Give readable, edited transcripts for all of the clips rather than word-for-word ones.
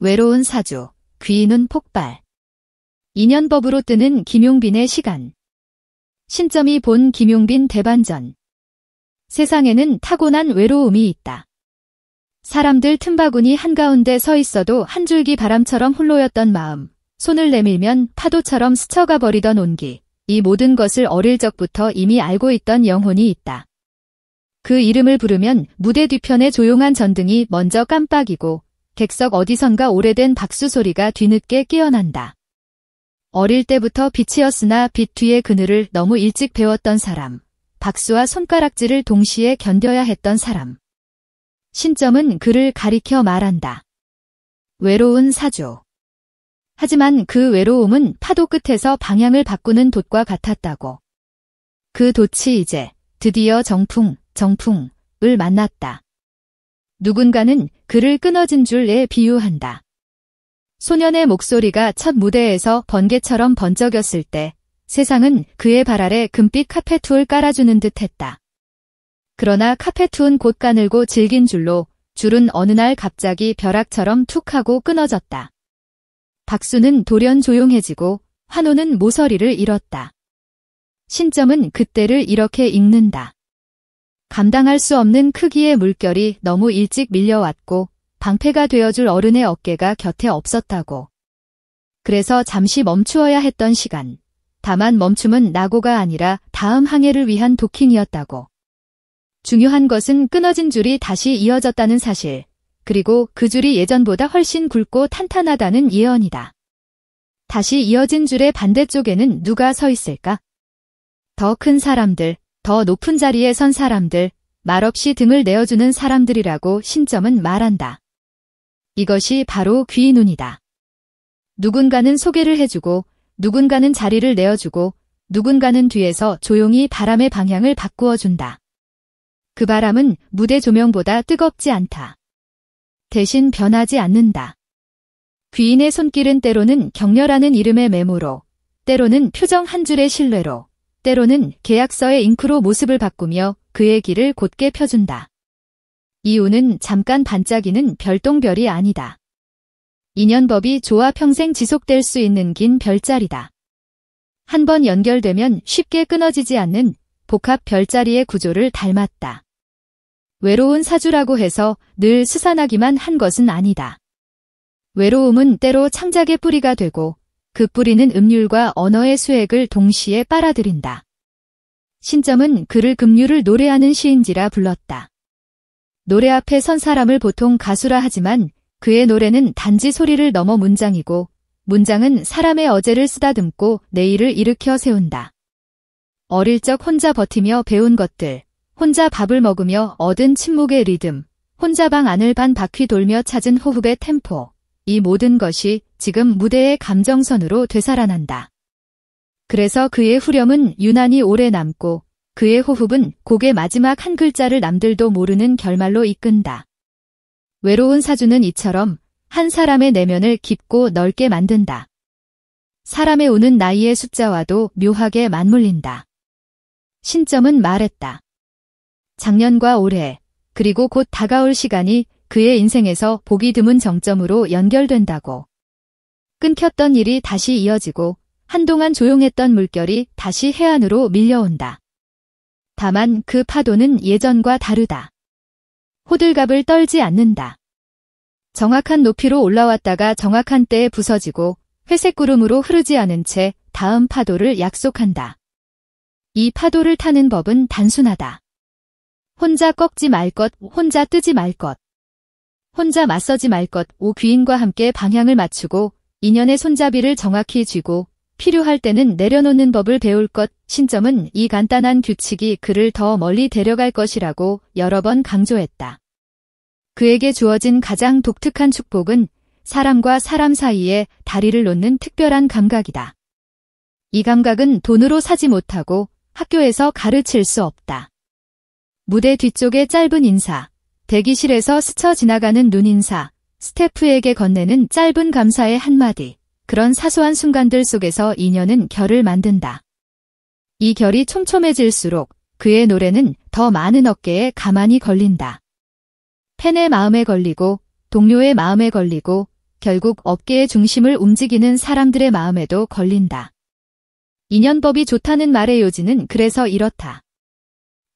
외로운 사주, 귀인운 폭발. 2년법으로 뜨는 김용빈의 시간. 신점이 본 김용빈 대반전. 세상에는 타고난 외로움이 있다. 사람들 틈바구니 한가운데 서 있어도 한 줄기 바람처럼 홀로였던 마음, 손을 내밀면 파도처럼 스쳐가 버리던 온기, 이 모든 것을 어릴 적부터 이미 알고 있던 영혼이 있다. 그 이름을 부르면 무대 뒤편의 조용한 전등이 먼저 깜빡이고 객석 어디선가 오래된 박수 소리가 뒤늦게 깨어난다. 어릴 때부터 빛이었으나 빛 뒤의 그늘을 너무 일찍 배웠던 사람, 박수와 손가락질을 동시에 견뎌야 했던 사람. 신점은 그를 가리켜 말한다. 외로운 사주. 하지만 그 외로움은 파도 끝에서 방향을 바꾸는 돛과 같았다고. 그 돛이 이제 드디어 정풍을 만났다. 누군가는 그를 끊어진 줄에 비유한다. 소년의 목소리가 첫 무대에서 번개처럼 번쩍였을 때 세상은 그의 발 아래 금빛 카페트를 깔아주는 듯 했다. 그러나 카페트는 곧 가늘고 질긴 줄은 어느 날 갑자기 벼락처럼 툭 하고 끊어졌다. 박수는 돌연 조용해지고 환호는 모서리를 잃었다. 신점은 그때를 이렇게 읽는다. 감당할 수 없는 크기의 물결이 너무 일찍 밀려왔고 방패가 되어줄 어른의 어깨가 곁에 없었다고. 그래서 잠시 멈추어야 했던 시간. 다만 멈춤은 낙오가 아니라 다음 항해를 위한 도킹이었다고. 중요한 것은 끊어진 줄이 다시 이어졌다는 사실, 그리고 그 줄이 예전보다 훨씬 굵고 탄탄하다는 예언이다. 다시 이어진 줄의 반대쪽에는 누가 서 있을까? 더 큰 사람들, 더 높은 자리에 선 사람들, 말없이 등을 내어주는 사람들이라고 신점은 말한다. 이것이 바로 귀인운이다. 누군가는 소개를 해주고, 누군가는 자리를 내어주고, 누군가는 뒤에서 조용히 바람의 방향을 바꾸어준다. 그 바람은 무대 조명보다 뜨겁지 않다. 대신 변하지 않는다. 귀인의 손길은 때로는 격렬하는 이름의 메모로, 때로는 표정 한 줄의 신뢰로, 때로는 계약서의 잉크로 모습을 바꾸며 그의 길을 곧게 펴준다. 이 운은 잠깐 반짝이는 별똥별이 아니다. 인연법이 좋아 평생 지속될 수 있는 긴 별자리다. 한 번 연결되면 쉽게 끊어지지 않는 복합 별자리의 구조를 닮았다. 외로운 사주라고 해서 늘 스산하기만 한 것은 아니다. 외로움은 때로 창작의 뿌리가 되고 그 뿌리는 음률과 언어의 수액을 동시에 빨아들인다. 신점은 그를 급류를 노래하는 시인지라 불렀다. 노래 앞에 선 사람을 보통 가수라 하지만 그의 노래는 단지 소리를 넘어 문장이고 문장은 사람의 어제를 쓰다듬고 내일을 일으켜 세운다. 어릴 적 혼자 버티며 배운 것들, 혼자 밥을 먹으며 얻은 침묵의 리듬, 혼자 방 안을 반 바퀴 돌며 찾은 호흡의 템포, 이 모든 것이 지금 무대의 감정선으로 되살아난다. 그래서 그의 후렴은 유난히 오래 남고 그의 호흡은 곡의 마지막 한 글자를 남들도 모르는 결말로 이끈다. 외로운 사주는 이처럼 한 사람의 내면을 깊고 넓게 만든다. 사람의 운은 나이의 숫자와도 묘하게 맞물린다. 신점은 말했다. 작년과 올해, 그리고 곧 다가올 시간이 그의 인생에서 보기 드문 정점으로 연결된다고. 끊겼던 일이 다시 이어지고 한동안 조용했던 물결이 다시 해안으로 밀려온다. 다만 그 파도는 예전과 다르다. 호들갑을 떨지 않는다. 정확한 높이로 올라왔다가 정확한 때에 부서지고 회색 구름으로 흐르지 않은 채 다음 파도를 약속한다. 이 파도를 타는 법은 단순하다. 혼자 꺾지 말 것, 혼자 뜨지 말 것. 혼자 맞서지 말 것, 귀인과 함께 방향을 맞추고 인연의 손잡이를 정확히 쥐고 필요할 때는 내려놓는 법을 배울 것. 신점은 이 간단한 규칙이 그를 더 멀리 데려갈 것이라고 여러 번 강조했다. 그에게 주어진 가장 독특한 축복은 사람과 사람 사이에 다리를 놓는 특별한 감각이다. 이 감각은 돈으로 사지 못하고 학교에서 가르칠 수 없다. 무대 뒤쪽의 짧은 인사, 대기실에서 스쳐 지나가는 눈인사, 스태프에게 건네는 짧은 감사의 한마디, 그런 사소한 순간들 속에서 인연은 결을 만든다. 이 결이 촘촘해질수록 그의 노래는 더 많은 어깨에 가만히 걸린다. 팬의 마음에 걸리고 동료의 마음에 걸리고 결국 업계의 중심을 움직이는 사람들의 마음에도 걸린다. 인연법이 좋다는 말의 요지는 그래서 이렇다.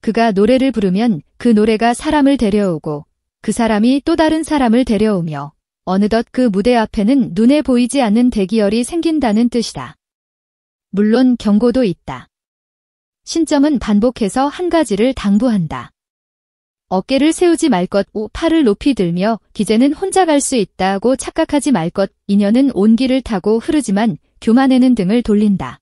그가 노래를 부르면 그 노래가 사람을 데려오고 그 사람이 또 다른 사람을 데려오며 어느덧 그 무대 앞에는 눈에 보이지 않는 대기열이 생긴다는 뜻이다. 물론 경고도 있다. 신점은 반복해서 한 가지를 당부한다. 어깨를 세우지 말 것, 팔을 높이 들며 기재는 혼자 갈 수 있다고 착각하지 말 것, 인연은 온기를 타고 흐르지만 교만에는 등을 돌린다.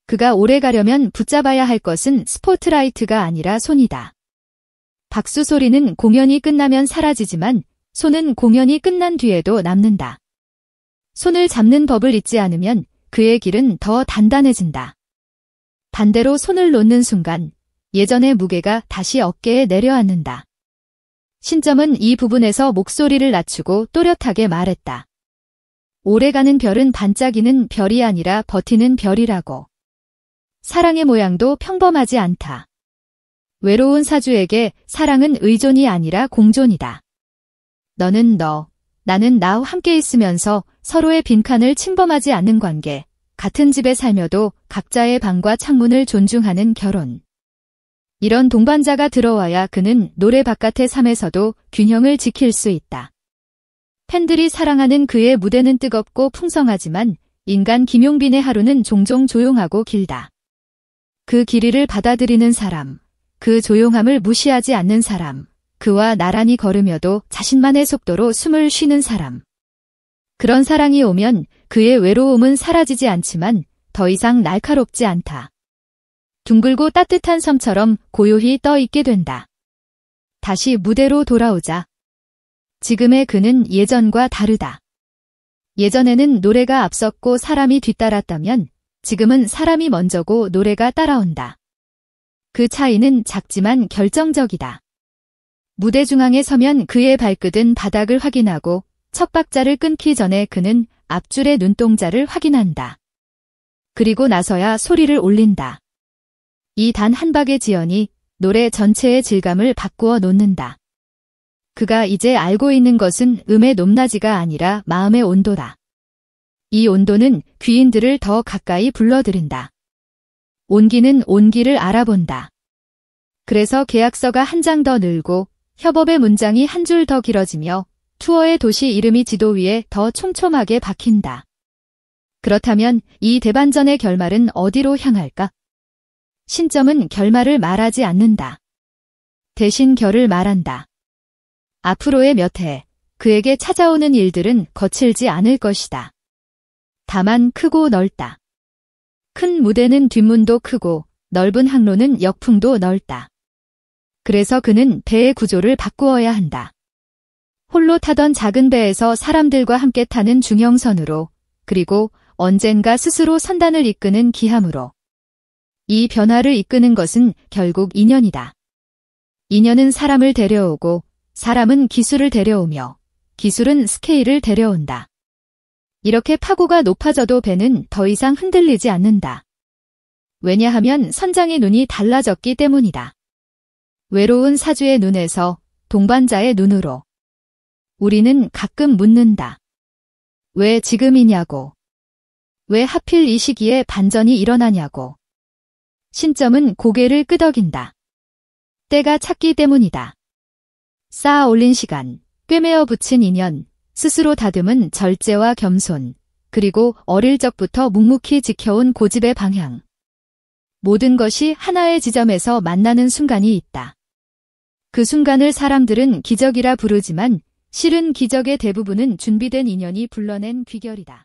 그가 오래 가려면 붙잡아야 할 것은 스포트라이트가 아니라 손이다. 박수 소리는 공연이 끝나면 사라지지만 손은 공연이 끝난 뒤에도 남는다. 손을 잡는 법을 잊지 않으면 그의 길은 더 단단해진다. 반대로 손을 놓는 순간 예전의 무게가 다시 어깨에 내려앉는다. 신점은 이 부분에서 목소리를 낮추고 또렷하게 말했다. 오래가는 별은 반짝이는 별이 아니라 버티는 별이라고. 사랑의 모양도 평범하지 않다. 외로운 사주에게 사랑은 의존이 아니라 공존이다. 너는 너, 나는 나와 함께 있으면서 서로의 빈칸을 침범하지 않는 관계, 같은 집에 살며도 각자의 방과 창문을 존중하는 결혼. 이런 동반자가 들어와야 그는 노래 바깥의 삶에서도 균형을 지킬 수 있다. 팬들이 사랑하는 그의 무대는 뜨겁고 풍성하지만 인간 김용빈의 하루는 종종 조용하고 길다. 그 길이를 받아들이는 사람, 그 조용함을 무시하지 않는 사람, 그와 나란히 걸으며도 자신만의 속도로 숨을 쉬는 사람. 그런 사랑이 오면 그의 외로움은 사라지지 않지만 더 이상 날카롭지 않다. 둥글고 따뜻한 섬처럼 고요히 떠 있게 된다. 다시 무대로 돌아오자. 지금의 그는 예전과 다르다. 예전에는 노래가 앞섰고 사람이 뒤따랐다면 지금은 사람이 먼저고 노래가 따라온다. 그 차이는 작지만 결정적이다. 무대 중앙에 서면 그의 발끝은 바닥을 확인하고 첫 박자를 끊기 전에 그는 앞줄의 눈동자를 확인한다. 그리고 나서야 소리를 올린다. 이 단 한 박의 지연이 노래 전체의 질감을 바꾸어 놓는다. 그가 이제 알고 있는 것은 음의 높낮이가 아니라 마음의 온도다. 이 온도는 귀인들을 더 가까이 불러들인다. 온기는 온기를 알아본다. 그래서 계약서가 한 장 더 늘고 협업의 문장이 한 줄 더 길어지며 투어의 도시 이름이 지도 위에 더 촘촘하게 박힌다. 그렇다면 이 대반전의 결말은 어디로 향할까? 신점은 결말을 말하지 않는다. 대신 결을 말한다. 앞으로의 몇 해, 그에게 찾아오는 일들은 거칠지 않을 것이다. 다만 크고 넓다. 큰 무대는 뒷문도 크고 넓은 항로는 역풍도 넓다. 그래서 그는 배의 구조를 바꾸어야 한다. 홀로 타던 작은 배에서 사람들과 함께 타는 중형선으로, 그리고 언젠가 스스로 선단을 이끄는 기함으로. 이 변화를 이끄는 것은 결국 인연이다. 인연은 사람을 데려오고 사람은 기술을 데려오며 기술은 스케일을 데려온다. 이렇게 파고가 높아져도 배는 더 이상 흔들리지 않는다. 왜냐하면 선장의 눈이 달라졌기 때문이다. 외로운 사주의 눈에서 동반자의 눈으로. 우리는 가끔 묻는다. 왜 지금이냐고. 왜 하필 이 시기에 반전이 일어나냐고. 신점은 고개를 끄덕인다. 때가 찼기 때문이다. 쌓아 올린 시간, 꿰매어 붙인 인연, 스스로 다듬은 절제와 겸손, 그리고 어릴 적부터 묵묵히 지켜온 고집의 방향. 모든 것이 하나의 지점에서 만나는 순간이 있다. 그 순간을 사람들은 기적이라 부르지만 실은 기적의 대부분은 준비된 인연이 불러낸 귀결이다.